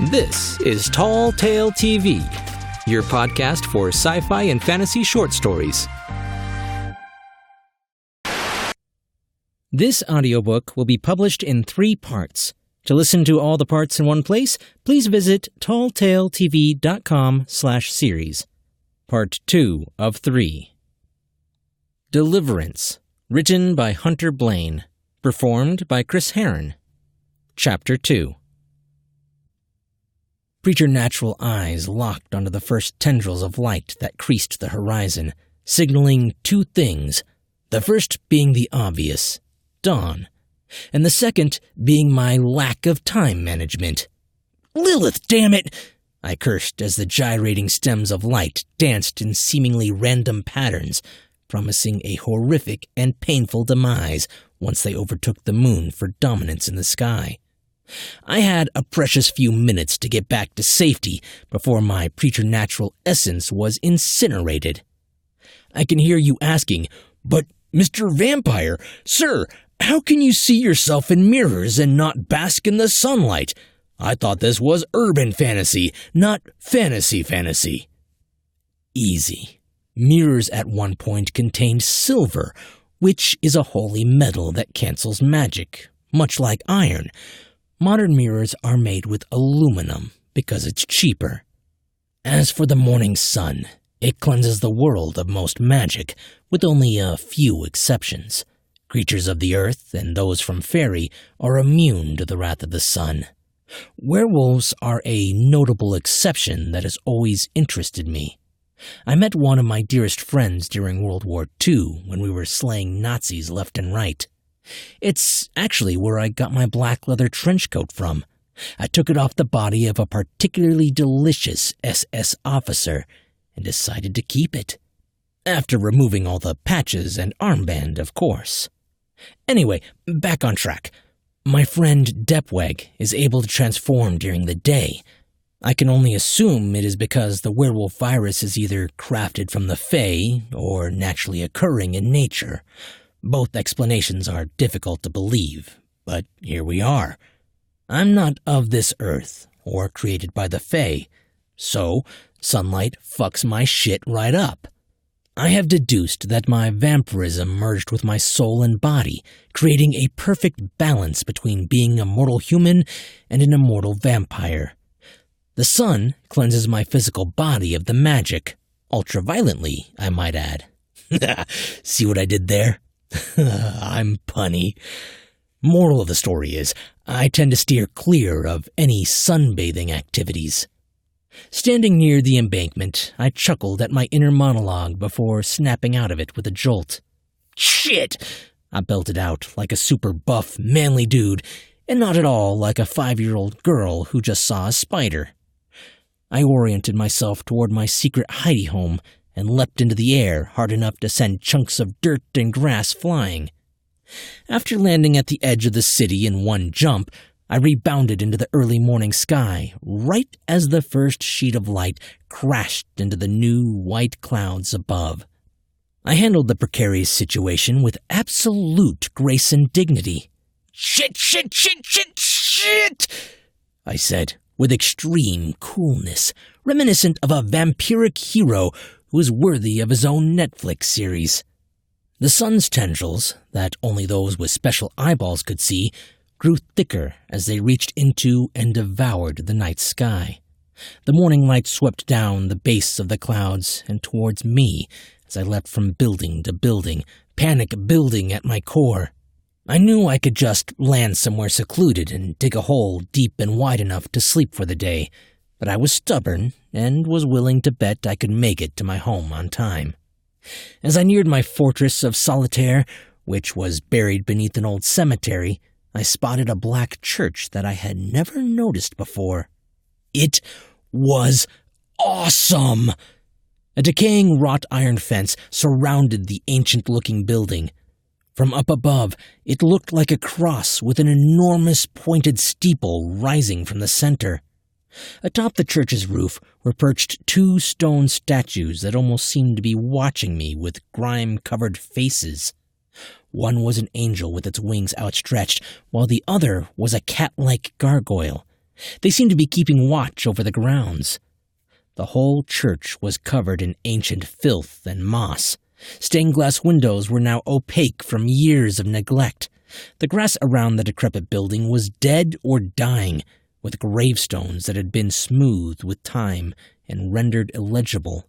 This is Tall Tale TV, your podcast for sci-fi and fantasy short stories. This audiobook will be published in 3 parts. To listen to all the parts in one place, please visit talltaletv.com/series. Part 2 of 3. Deliverance, written by Hunter Blain, performed by Chris Herron. Chapter 2. Preternatural eyes locked onto the first tendrils of light that creased the horizon, signaling 2 things, the first being the obvious, dawn, and the second being my lack of time management. "Lilith, damn it!" I cursed as the gyrating stems of light danced in seemingly random patterns, promising a horrific and painful demise once they overtook the moon for dominance in the sky. I had a precious few minutes to get back to safety before my preternatural essence was incinerated. I can hear you asking, "But, Mr. Vampire, sir, how can you see yourself in mirrors and not bask in the sunlight? I thought this was urban fantasy, not fantasy. Easy. Mirrors at one point contained silver, which is a holy metal that cancels magic, much like iron. Modern mirrors are made with aluminum because it's cheaper. As for the morning sun, it cleanses the world of most magic, with only a few exceptions. Creatures of the earth and those from fairy are immune to the wrath of the sun. Werewolves are a notable exception that has always interested me. I met one of my dearest friends during World War II when we were slaying Nazis left and right. It's actually where I got my black leather trench coat from. I took it off the body of a particularly delicious SS officer and decided to keep it. After removing all the patches and armband, of course. Anyway, back on track. My friend Depweg is able to transform during the day. I can only assume it is because the werewolf virus is either crafted from the Fae or naturally occurring in nature. Both explanations are difficult to believe, but here we are. I'm not of this earth or created by the Fae, so sunlight fucks my shit right up. I have deduced that my vampirism merged with my soul and body, creating a perfect balance between being a mortal human and an immortal vampire. The sun cleanses my physical body of the magic, ultra-violently, I might add. See what I did there? I'm punny. Moral of the story is, I tend to steer clear of any sunbathing activities. Standing near the embankment, I chuckled at my inner monologue before snapping out of it with a jolt. "Shit!" I belted out like a super buff, manly dude, and not at all like a 5-year-old girl who just saw a spider. I oriented myself toward my secret hidey home and leapt into the air hard enough to send chunks of dirt and grass flying. After landing at the edge of the city in one jump, I rebounded into the early morning sky right as the first sheet of light crashed into the new white clouds above. I handled the precarious situation with absolute grace and dignity. "Shit, I said, with extreme coolness, reminiscent of a vampiric hero who is worthy of his own Netflix series. The sun's tendrils, that only those with special eyeballs could see, grew thicker as they reached into and devoured the night sky. The morning light swept down the base of the clouds and towards me as I leapt from building to building, panic building at my core. I knew I could just land somewhere secluded and dig a hole deep and wide enough to sleep for the day, but I was stubborn and was willing to bet I could make it to my home on time. As I neared my fortress of solitaire, which was buried beneath an old cemetery, I spotted a black church that I had never noticed before. It was awesome! A decaying wrought iron fence surrounded the ancient-looking building. From up above, it looked like a cross with an enormous pointed steeple rising from the center. Atop the church's roof were perched 2 stone statues that almost seemed to be watching me with grime-covered faces. One was an angel with its wings outstretched, while the other was a cat-like gargoyle, They seemed to be keeping watch over the grounds. The whole church was covered in ancient filth and moss. Stained glass windows were now opaque from years of neglect. The grass around the decrepit building was dead or dying, with gravestones that had been smoothed with time and rendered illegible.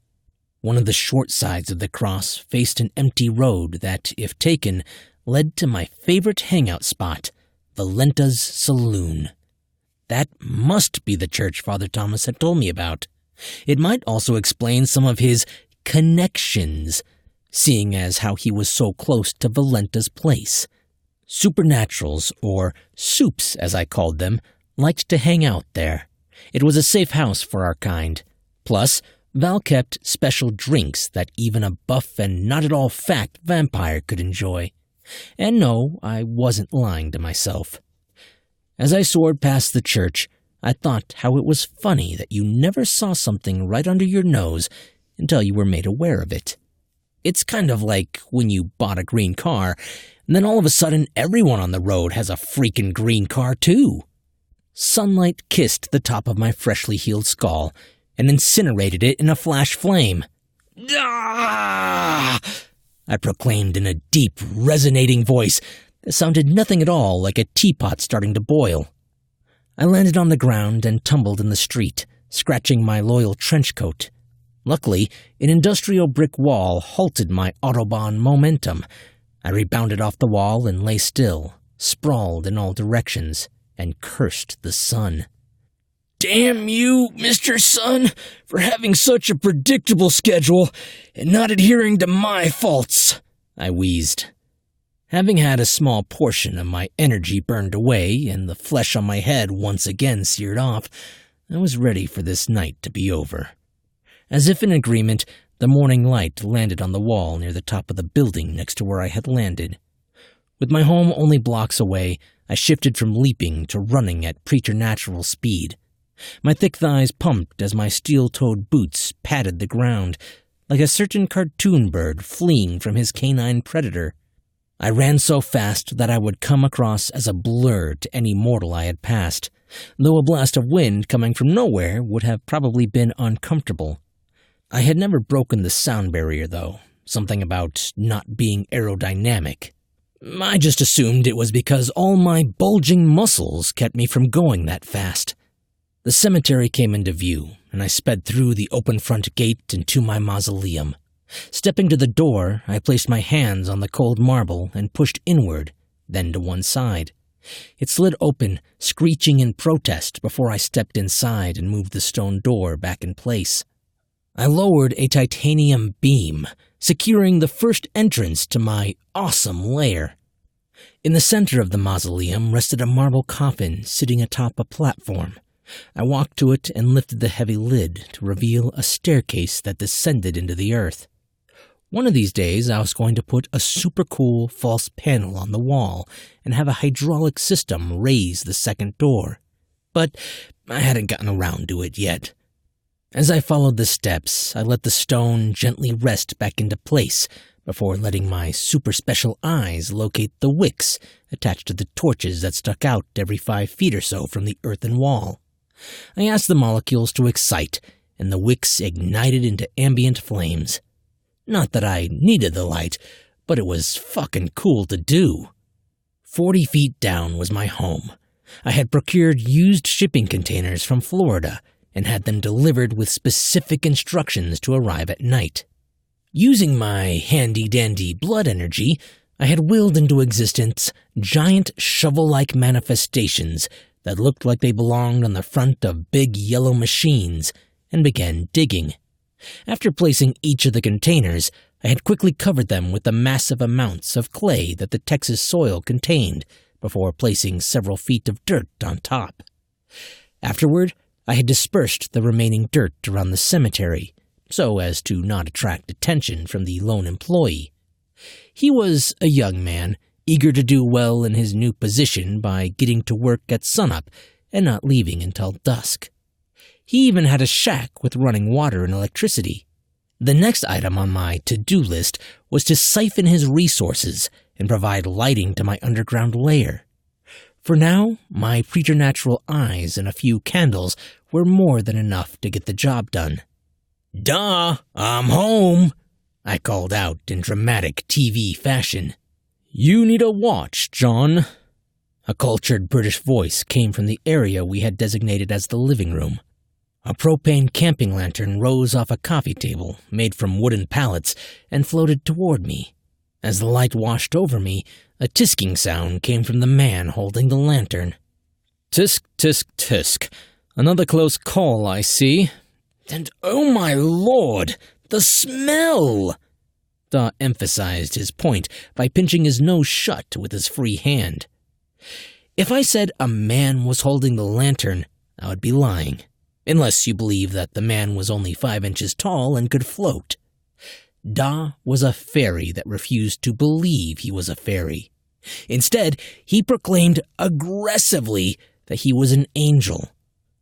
One of the short sides of the cross faced an empty road that, if taken, led to my favorite hangout spot, Valenta's Saloon. That must be the church Father Thomas had told me about. It might also explain some of his connections, seeing as how he was so close to Valenta's place. Supernaturals, or soups as I called them, liked to hang out there. It was a safe house for our kind. Plus, Val kept special drinks that even a buff and not-at-all fat vampire could enjoy. And no, I wasn't lying to myself. As I soared past the church, I thought how it was funny that you never saw something right under your nose until you were made aware of it. It's kind of like when you bought a green car, and then all of a sudden everyone on the road has a freaking green car too. Sunlight kissed the top of my freshly healed skull and incinerated it in a flash flame. Ah! I proclaimed in a deep, resonating voice that sounded nothing at all like a teapot starting to boil. I landed on the ground and tumbled in the street, scratching my loyal trench coat. Luckily, an industrial brick wall halted my Autobahn momentum. I rebounded off the wall and lay still, sprawled in all directions, and cursed the sun. "Damn you, Mr. Sun, for having such a predictable schedule and not adhering to my faults," I wheezed. Having had a small portion of my energy burned away and the flesh on my head once again seared off, I was ready for this night to be over. As if in agreement, the morning light landed on the wall near the top of the building next to where I had landed. With my home only blocks away, I shifted from leaping to running at preternatural speed. My thick thighs pumped as my steel-toed boots patted the ground, like a certain cartoon bird fleeing from his canine predator. I ran so fast that I would come across as a blur to any mortal I had passed, though a blast of wind coming from nowhere would have probably been uncomfortable. I had never broken the sound barrier, though, something about not being aerodynamic. I just assumed it was because all my bulging muscles kept me from going that fast. The cemetery came into view, and I sped through the open front gate into my mausoleum. Stepping to the door, I placed my hands on the cold marble and pushed inward, then to one side. It slid open, screeching in protest before I stepped inside and moved the stone door back in place. I lowered a titanium beam, securing the first entrance to my awesome lair. In the center of the mausoleum rested a marble coffin sitting atop a platform. I walked to it and lifted the heavy lid to reveal a staircase that descended into the earth. One of these days, I was going to put a super cool false panel on the wall and have a hydraulic system raise the second door. But I hadn't gotten around to it yet. As I followed the steps, I let the stone gently rest back into place before letting my super special eyes locate the wicks attached to the torches that stuck out every 5 feet or so from the earthen wall. I asked the molecules to excite, and the wicks ignited into ambient flames. Not that I needed the light, but it was fucking cool to do. 40 feet down was my home. I had procured used shipping containers from Florida and had them delivered with specific instructions to arrive at night. Using my handy-dandy blood energy, I had willed into existence giant shovel-like manifestations that looked like they belonged on the front of big yellow machines, and began digging. After placing each of the containers, I had quickly covered them with the massive amounts of clay that the Texas soil contained, before placing several feet of dirt on top. Afterward, I had dispersed the remaining dirt around the cemetery, so as to not attract attention from the lone employee. He was a young man, eager to do well in his new position by getting to work at sunup and not leaving until dusk. He even had a shack with running water and electricity. The next item on my to-do list was to siphon his resources and provide lighting to my underground lair. For now, my preternatural eyes and a few candles were more than enough to get the job done. "Duh, I'm home," I called out in dramatic TV fashion. "You need a watch, John." A cultured British voice came from the area we had designated as the living room. A propane camping lantern rose off a coffee table made from wooden pallets and floated toward me. As the light washed over me, a tisking sound came from the man holding the lantern. "Tisk, tisk, tisk. Another close call, I see. And oh my lord, the smell!" Daw emphasized his point by pinching his nose shut with his free hand. If I said a man was holding the lantern, I would be lying, unless you believe that the man was only 5 inches tall and could float. Daw was a fairy that refused to believe he was a fairy. Instead, he proclaimed aggressively that he was an angel.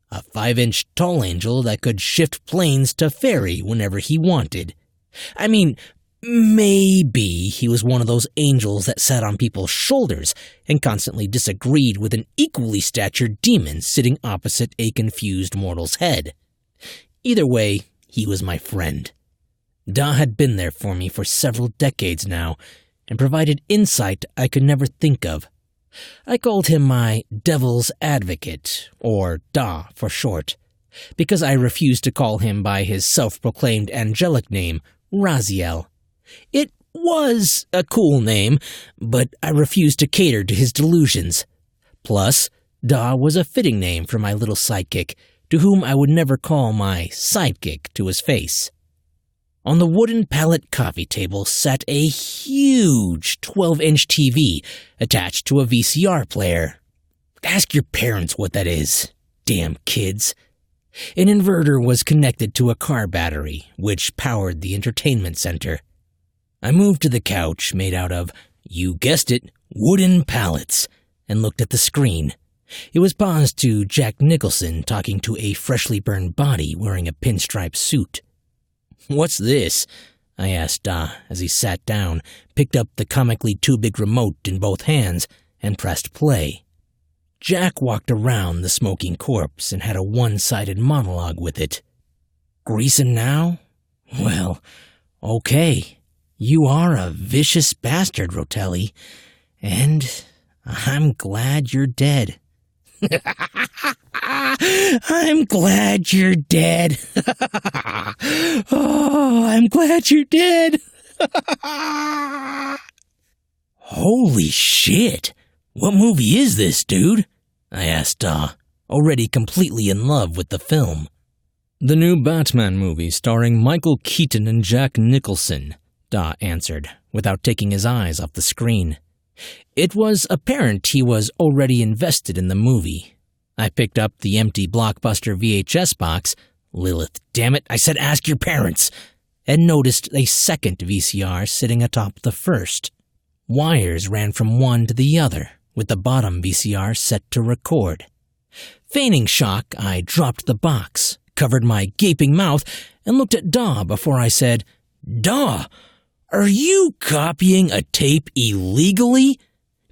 A 5-inch tall angel that could shift planes to fairy whenever he wanted. I mean, maybe he was one of those angels that sat on people's shoulders and constantly disagreed with an equally statured demon sitting opposite a confused mortal's head. Either way, he was my friend. Daw had been there for me for several decades now and provided insight I could never think of. I called him my devil's advocate, or Daw for short, because I refused to call him by his self-proclaimed angelic name, Raziel. It was a cool name, but I refused to cater to his delusions. Plus, Daw was a fitting name for my little sidekick, to whom I would never call my sidekick to his face. On the wooden pallet coffee table sat a huge 12-inch TV attached to a VCR player. Ask your parents what that is, damn kids. An inverter was connected to a car battery, which powered the entertainment center. I moved to the couch made out of, you guessed it, wooden pallets, and looked at the screen. It was paused to Jack Nicholson talking to a freshly burned body wearing a pinstripe suit. "What's this?" I asked Daw as he sat down, picked up the comically too big remote in both hands, and pressed play. Jack walked around the smoking corpse and had a one-sided monologue with it. "Greasing now? Well, okay. You are a vicious bastard, Rotelli, and I'm glad you're dead." "I'm glad you're dead." "Oh, I'm glad you're dead." "Holy shit! What movie is this, dude?" I asked Daw, already completely in love with the film. "The new Batman movie starring Michael Keaton and Jack Nicholson," Daw answered, without taking his eyes off the screen. It was apparent he was already invested in the movie. I picked up the empty Blockbuster VHS box, Lilith, damn it, I said ask your parents, and noticed a second VCR sitting atop the first. Wires ran from one to the other, with the bottom VCR set to record. Feigning shock, I dropped the box, covered my gaping mouth, and looked at Daw before I said, "Daw, are you copying a tape illegally?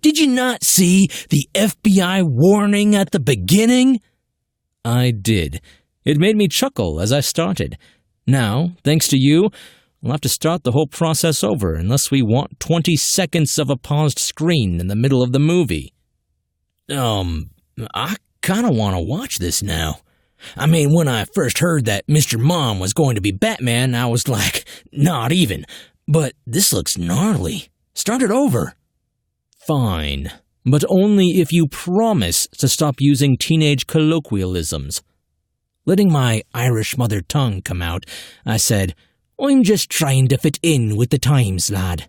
Did you not see the FBI warning at the beginning?" I did. It made me chuckle as I started. Now, thanks to you, we'll have to start the whole process over unless we want 20 seconds of a paused screen in the middle of the movie. I kinda wanna watch this now. I mean, when I first heard that Mr. Mom was going to be Batman, I was like, not even. But this looks gnarly. Start it over. Fine, but only if you promise to stop using teenage colloquialisms. Letting my Irish mother tongue come out, I said, "I'm just trying to fit in with the times, lad."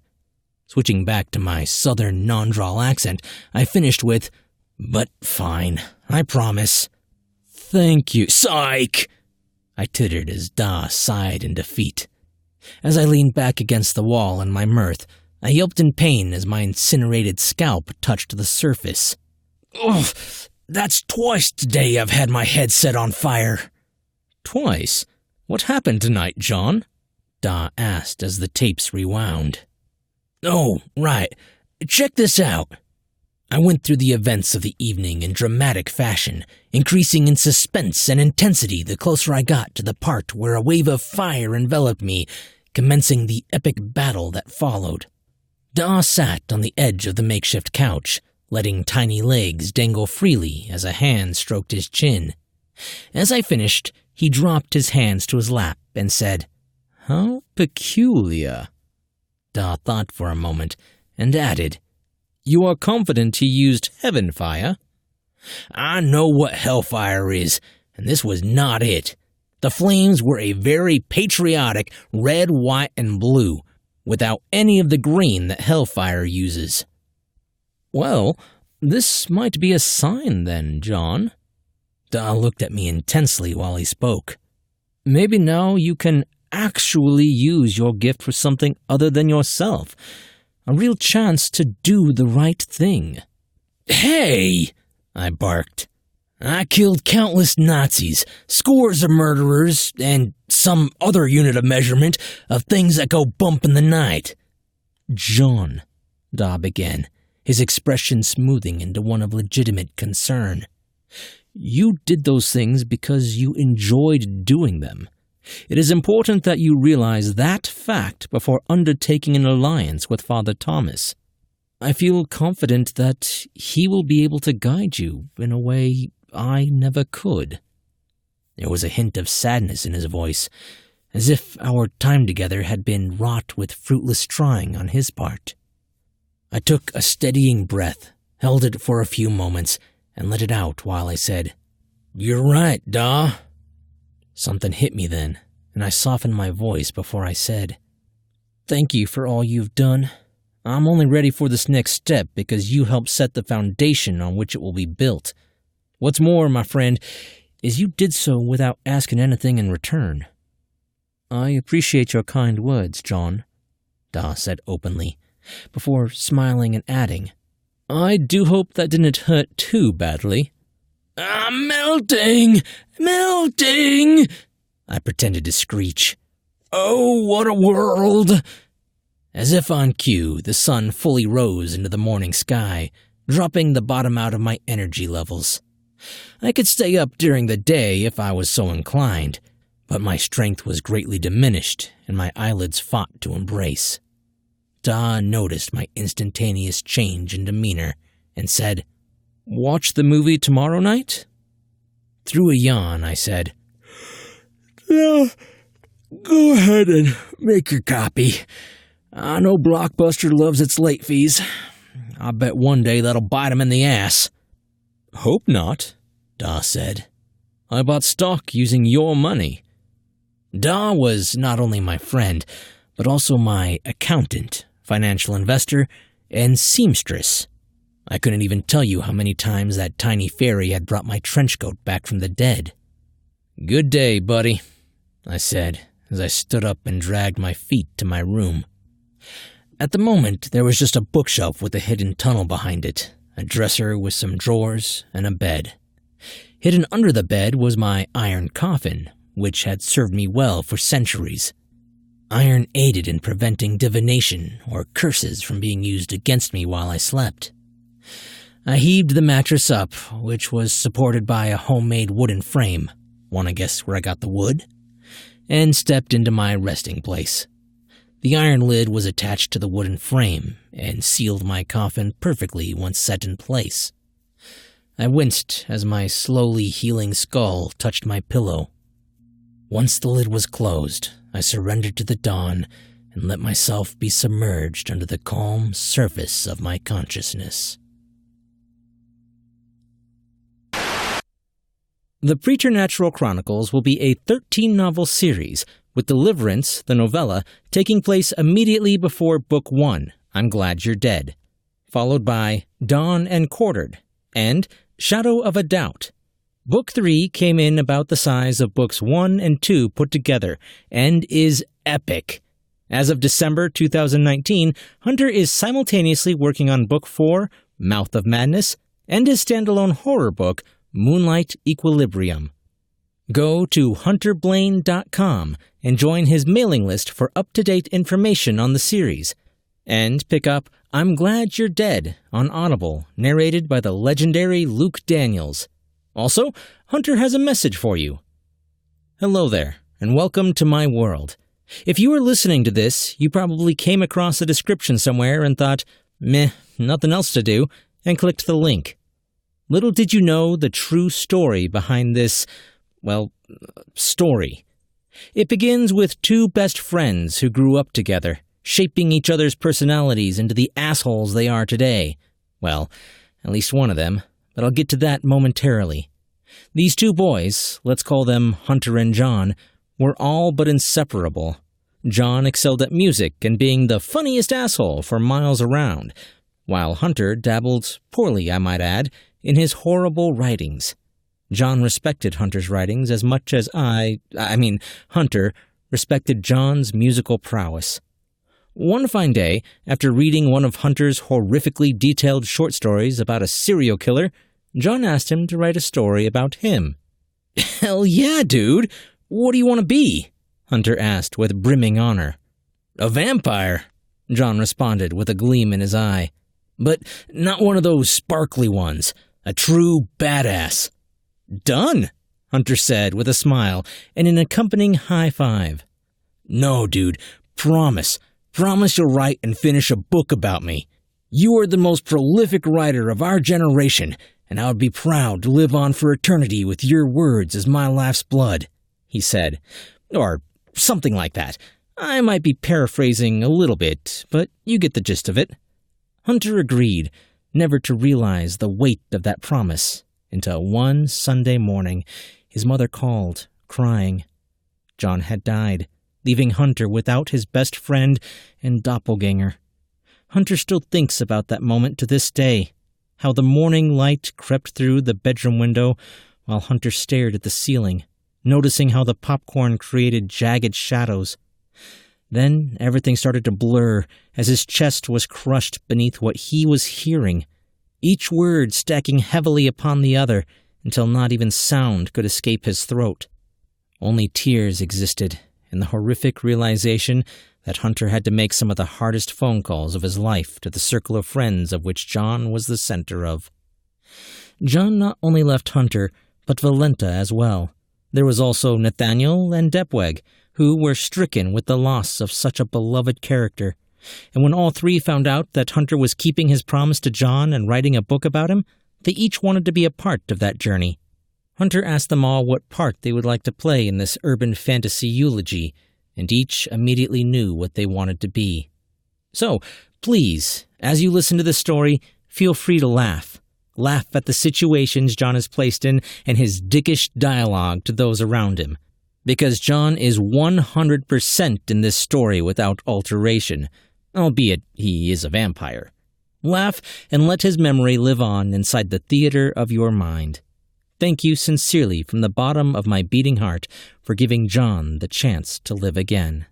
Switching back to my southern non-drawl accent, I finished with, "But fine, I promise." "Thank you." "Psych!" I tittered as Daw sighed in defeat. As I leaned back against the wall in my mirth, I yelped in pain as my incinerated scalp touched the surface. "Ugh, that's twice today I've had my head set on fire." "Twice? What happened tonight, John?" Daw asked as the tapes rewound. "Oh, right. Check this out." I went through the events of the evening in dramatic fashion, increasing in suspense and intensity the closer I got to the part where a wave of fire enveloped me, commencing the epic battle that followed. Daw sat on the edge of the makeshift couch, letting tiny legs dangle freely as a hand stroked his chin. As I finished, he dropped his hands to his lap and said, "How peculiar." Daw thought for a moment and added, "You are confident he used heaven fire?" "I know what hellfire is, and this was not it. The flames were a very patriotic red, white, and blue, without any of the green that hellfire uses." "Well, this might be a sign then, John." Daw looked at me intensely while he spoke. "Maybe now you can actually use your gift for something other than yourself. A real chance to do the right thing." "Hey!" I barked. "I killed countless Nazis, scores of murderers, and some other unit of measurement of things that go bump in the night." "John," Daw began, his expression smoothing into one of legitimate concern. "You did those things because you enjoyed doing them. It is important that you realize that fact before undertaking an alliance with Father Thomas. I feel confident that he will be able to guide you in a way I never could." There was a hint of sadness in his voice, as if our time together had been wrought with fruitless trying on his part. I took a steadying breath, held it for a few moments, and let it out while I said, "You're right, Daw." Something hit me then, and I softened my voice before I said, "Thank you for all you've done. I'm only ready for this next step because you helped set the foundation on which it will be built. What's more, my friend, is you did so without asking anything in return." "I appreciate your kind words, John," Daw said openly, before smiling and adding, "I do hope that didn't hurt too badly." "I'm melting! Melting!" I pretended to screech. "Oh, what a world!" As if on cue, the sun fully rose into the morning sky, dropping the bottom out of my energy levels. I could stay up during the day if I was so inclined, but my strength was greatly diminished and my eyelids fought to embrace. Daw noticed my instantaneous change in demeanor and said, "Watch the movie tomorrow night?" Through a yawn, I said, "No, go ahead and make your copy. I know Blockbuster loves its late fees. I bet one day that'll bite him in the ass." "Hope not," Daw said. "I bought stock using your money." Daw was not only my friend, but also my accountant, financial investor, and seamstress. I couldn't even tell you how many times that tiny fairy had brought my trench coat back from the dead. "Good day, buddy," I said, as I stood up and dragged my feet to my room. At the moment, there was just a bookshelf with a hidden tunnel behind it, a dresser with some drawers, and a bed. Hidden under the bed was my iron coffin, which had served me well for centuries. Iron aided in preventing divination or curses from being used against me while I slept. I heaved the mattress up, which was supported by a homemade wooden frame. Wanna guess where I got the wood? And stepped into my resting place. The iron lid was attached to the wooden frame and sealed my coffin perfectly once set in place. I winced as my slowly healing skull touched my pillow. Once the lid was closed, I surrendered to the dawn and let myself be submerged under the calm surface of my consciousness. The Preternatural Chronicles will be a 13-novel series, with Deliverance, the novella, taking place immediately before Book 1, I'm Glad You're Dead, followed by Dawn and Quartered, and Shadow of a Doubt. Book 3 came in about the size of Books 1 and 2 put together, and is epic. As of December 2019, Hunter is simultaneously working on Book 4, Mouth of Madness, and his standalone horror book, Moonlight Equilibrium. Go to hunterblain.com and join his mailing list for up-to-date information on the series. And pick up I'm Glad You're Dead on Audible, narrated by the legendary Luke Daniels. Also, Hunter has a message for you. Hello there, and welcome to my world. If you are listening to this, you probably came across a description somewhere and thought, meh, nothing else to do, and clicked the link. Little did you know the true story behind this, story. It begins with two best friends who grew up together, shaping each other's personalities into the assholes they are today. Well, at least one of them, but I'll get to that momentarily. These two boys, let's call them Hunter and John, were all but inseparable. John excelled at music and being the funniest asshole for miles around, while Hunter dabbled, poorly I might add, in his horrible writings. John respected Hunter's writings as much as Hunter respected John's musical prowess. One fine day, after reading one of Hunter's horrifically detailed short stories about a serial killer, John asked him to write a story about him. Hell yeah, dude! What do you want to be? Hunter asked with brimming honor. A vampire, John responded with a gleam in his eye. But not one of those sparkly ones. A true badass. Done, Hunter said with a smile and an accompanying high five. No, dude, promise. Promise you'll write and finish a book about me. You are the most prolific writer of our generation, and I would be proud to live on for eternity with your words as my life's blood, he said. Or something like that. I might be paraphrasing a little bit, but you get the gist of it. Hunter agreed, never to realize the weight of that promise, until one Sunday morning his mother called, crying. John had died, leaving Hunter without his best friend and doppelganger. Hunter still thinks about that moment to this day, how the morning light crept through the bedroom window while Hunter stared at the ceiling, noticing how the popcorn created jagged shadows. Then everything started to blur as his chest was crushed beneath what he was hearing, each word stacking heavily upon the other until not even sound could escape his throat. Only tears existed, and the horrific realization that Hunter had to make some of the hardest phone calls of his life to the circle of friends of which John was the center of. John not only left Hunter, but Valenta as well. There was also Nathaniel and Depweg, who were stricken with the loss of such a beloved character. And when all three found out that Hunter was keeping his promise to John and writing a book about him, they each wanted to be a part of that journey. Hunter asked them all what part they would like to play in this urban fantasy eulogy, and each immediately knew what they wanted to be. So, please, as you listen to this story, feel free to laugh. Laugh at the situations John is placed in and his dickish dialogue to those around him. Because John is 100% in this story without alteration, albeit he is a vampire. Laugh and let his memory live on inside the theater of your mind. Thank you sincerely from the bottom of my beating heart for giving John the chance to live again.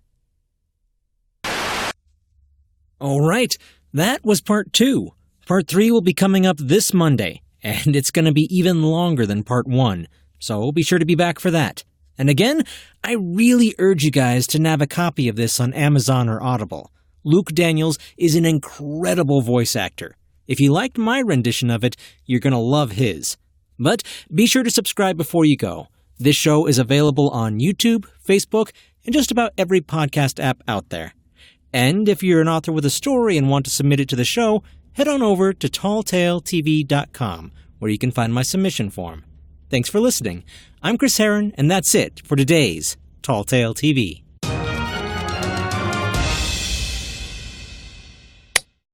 All right, that was part 2. Part 3 will be coming up this Monday, and it's going to be even longer than part 1, so be sure to be back for that. And again, I really urge you guys to nab a copy of this on Amazon or Audible. Luke Daniels is an incredible voice actor. If you liked my rendition of it, you're going to love his. But be sure to subscribe before you go. This show is available on YouTube, Facebook, and just about every podcast app out there. And if you're an author with a story and want to submit it to the show, head on over to talltaletv.com, where you can find my submission form. Thanks for listening. I'm Chris Herron, and that's it for today's Tall Tale TV.